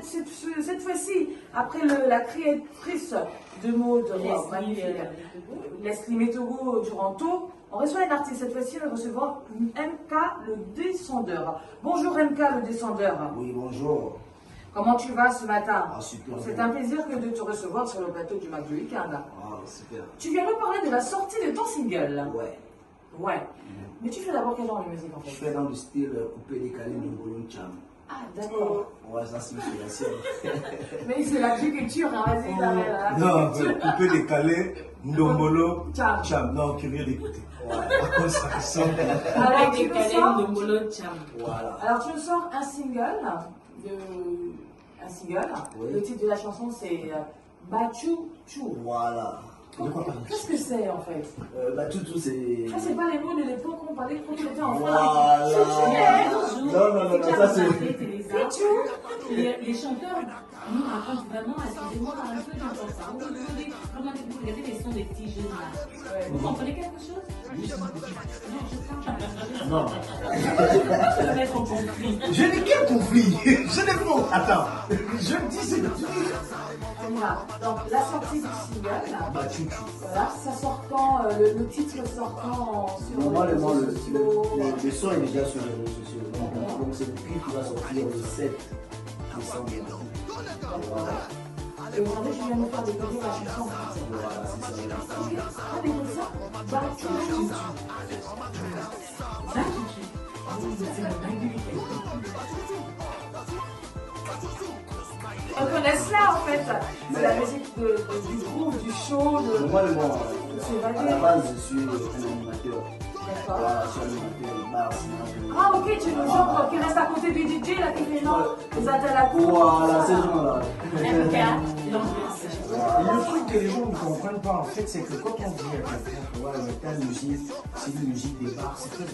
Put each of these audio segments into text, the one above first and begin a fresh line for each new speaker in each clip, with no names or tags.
cette fois-ci, après la créatrice de mode Leslie Metogo Duranto, on reçoit un artiste. Cette fois-ci, on va recevoir MK le Descendeur. Bonjour MK le Descendeur.
Oui, bonjour.
Comment tu vas ce matin?
Ah, super.
C'est un plaisir de te recevoir sur le plateau du Mac du Weekend.
Ah, super.
Tu viens me parler de la sortie de ton single.
Ouais.
Ouais. Mais tu fais d'abord quel genre de musique en
Je
fait?
fais dans le style coupé décalé de Bolon Cham.
Ah, d'accord.
Ouais, ça c'est une inspiration.
Mais c'est la culture, hein, vas-y, la
Non,
culture.
coupé décalé, Ndombolo,
Cham.
Cham. Non, qui vient d'écouter. Par contre, ça ressemble.
Alors, tu me sors,
Voilà.
alors, tu me sors un single.
Oui.
Le titre de la chanson, c'est Bachou Chou.
Voilà.
De quoi parler?
Qu'est-ce que c'est en fait?
Bah, tout, c'est.
Ça, c'est pas les mots de l'époque qu'on parlait quand on était enfant.
Voilà. Non, ça c'est.
Les chanteurs nous racontent vraiment, excusez-moi, un peu dans ça. Vous regardez les sons des petits jeunes là. Vous comprenez quelque chose? Non, je sens
Non.
pas. Mettre en conflit.
Je n'ai qu'un conflit. Je n'ai pas. Attends. Je me dis, c'est le truc.
Voilà. Donc, la sortie du single,
Bah, chouchou.
voilà, ça sort quand, le titre sort quand sur
Normalement,
les réseaux sociaux.
le son est déjà sur les réseaux sociaux. Donc, c'est le clip qui va sortir le 7 décembre. Voilà.
Et aujourd'hui, je viens de faire découvrir la chanson.
Voilà, c'est ça.
Ok, on écoute ça. Bachou Chou. On connaît cela en fait. C'est la musique du groove, du show, de.
Normalement,
C'est
à
validé.
la base, je suis un animateur.
D'accord.
Voilà, je suis animateur, bar, cinéma.
Ah ok, tu es le genre qui reste à côté du DJ là qui fait non, les attalakou.
Voilà, ces gens-là.
MK, l'ambiance.
Le truc que les gens ne comprennent pas en fait, c'est que quand on dit à quelqu'un que ouais, mais telle musique, c'est une musique des bars, c'est très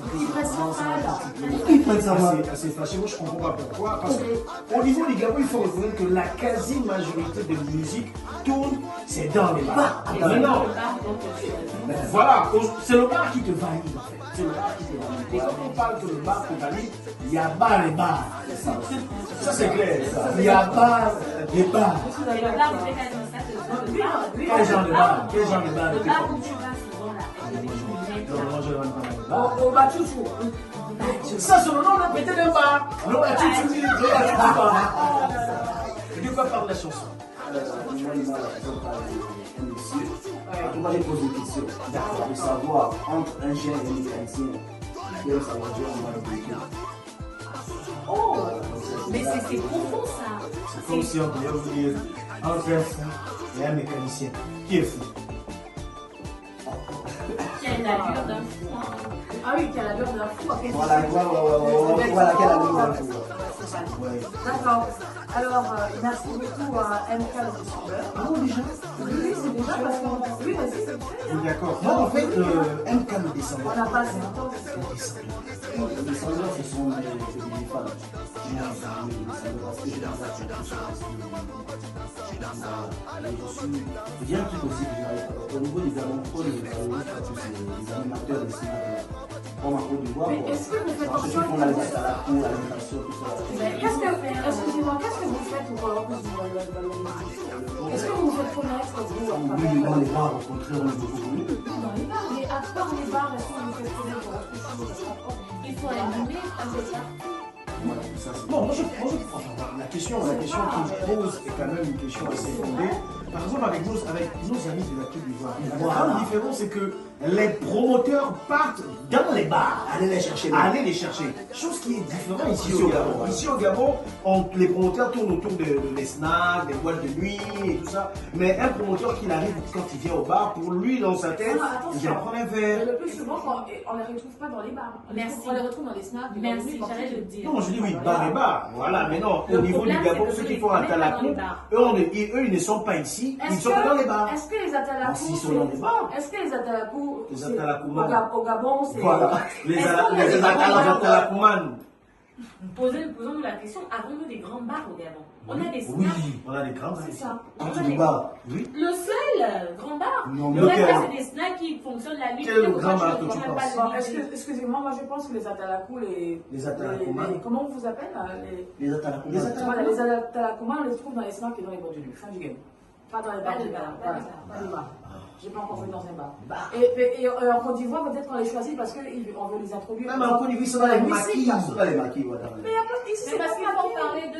Ils prennent ça mal.
assez fâché. Moi je comprends pas pourquoi. Parce qu'au niveau des Gabon, il faut reconnaître que la quasi-majorité des musiques tournent, c'est dans les bars. Maintenant, voilà, c'est le bar qui te valide en fait. C'est le bar qui te valide. Et quand on parle que le bar te valide, il y a bar et bar. Ça c'est clair. Il y a bar et bar.
Et le bar, vous faites un ça, c'est le bar.
Quel genre de bar? Quel genre de bar?
Le bar où tu vas souvent là, avec des lunettes.
Non, moi je rentre pas dans le bar.
Au Bachou Chou.
Ça, c'est le nom de pété d'un bar. Le Bachouchoui, le Bachouchoui. Et de quoi parle la chanson?
Moi, la personne parle d'un monsieur. Moi, j'ai posé une question. D'accord. De savoir entre un chien et un mécanicien, quel est savoir Dieu en mode véhicule.
Oh, mais c'est profond ça.
C'est comme si on pouvait vous dire entre un fou et un mécanicien. Qui est fou?
Qui a une allure d'un fou. Hein.
Ah oui, qui a la beurre d'un fou. Ok.
Voilà, voilà, quelle allure d'un fou.
D'accord. Alors, merci beaucoup à MK le Descendeur.
Ah bon, déjà?
Oui, c'est déjà parce qu'on. Oui, vas-y.
Oui, d'accord. Moi, en fait, MK le Descendeur.
On n'a pas assez de temps.
Les descendants, ce sont des femmes. J'ai un famille de descendants parce que j'ai un sac sur je suis bien tout aussi. Au niveau des alentours, les animateurs des cinémas, on m'a Côte d'Ivoire.
Mais est-ce que vous faites
Ceux qui font la liste à la cour, l'animation, tout ça.
Excusez-moi, qu'est-ce que vous faites pour plus vous valoriser? Est-ce que vous vous faites connaître vous à
Oui,
travers
dans les bars, au contraire, on est beaucoup connus.
dans les bars? Mais à part les bars, est-ce que vous vous faites connaître pour autre chose?
Il faut animer avec ça.
Voilà, ça, c'est- Non, moi je la question qu'il me pose est quand même une question assez fondée. Par exemple, avec nos amis de la Côte d'Ivoire, la grande différence, c'est que les promoteurs partent dans les bars.
Allez les chercher.
Aller les chercher. Chose qui est différente ici au Gabon. Ici au Gabon, les promoteurs tournent autour des snacks, des boîtes de nuit et tout ça. Mais un promoteur qui arrive quand il vient au bar, pour lui, dans sa tête, il vient prendre un verre.
Le plus souvent, on les retrouve pas dans les bars.
Merci.
On les retrouve dans les snacks.
Merci, j'allais le dire.
Non, je dis oui, bar et bar. Voilà, mais non,
Le
au niveau du
problème,
Gabon,
c'est que
ceux qui
les
font un
Français sont dans
talakou,
les bars.
eux, ils ne sont pas ici, ils sont dans les bars.
Est-ce que les atalakou,
S'ils sont dans les bars.
est-ce que les atalakou,
Les atalakoumans.
au Gabon, c'est.
Voilà, les
Est-ce qu'on a des
atalakouman.
Posons-nous la question, avons-nous des grands bars au Gabon? On a des snacks.
Oui, on a des grands
C'est ça.
On a
Quand tu
des-
nous bats,
Oui.
Le seul grand bar.
Non,
Le
mais
reste,
lequel?
c'est des snacks qui fonctionnent la nuit.
Quel est le
Pourquoi
grand bar
tu
que
ne
tu
vois même
penses?
pas
Bon,
le
excusez-moi, moi je pense que les Atalakou,
les Atalakoma,
comment on vous appelle là,
les Atalakoma,
Voilà, les Atalakouma, on les trouve dans les snacks et dans les boîtes de nuit. Fin du game. Pas dans les bars
Pas de
de
bar,
bar.
pas de
Voilà,
bar.
pas de bar. J'ai pas encore fait dans un bar.
Bar.
Et en Côte d'Ivoire, peut-être qu'on les choisit parce qu'on veut les introduire.
même en Côte d'Ivoire, c'est dans les maquis, c'est dans les maquis, voilà.
Mais il y a pas ici,
C'est
c'est
parce
pas
qu'il faut
maquis.
parler de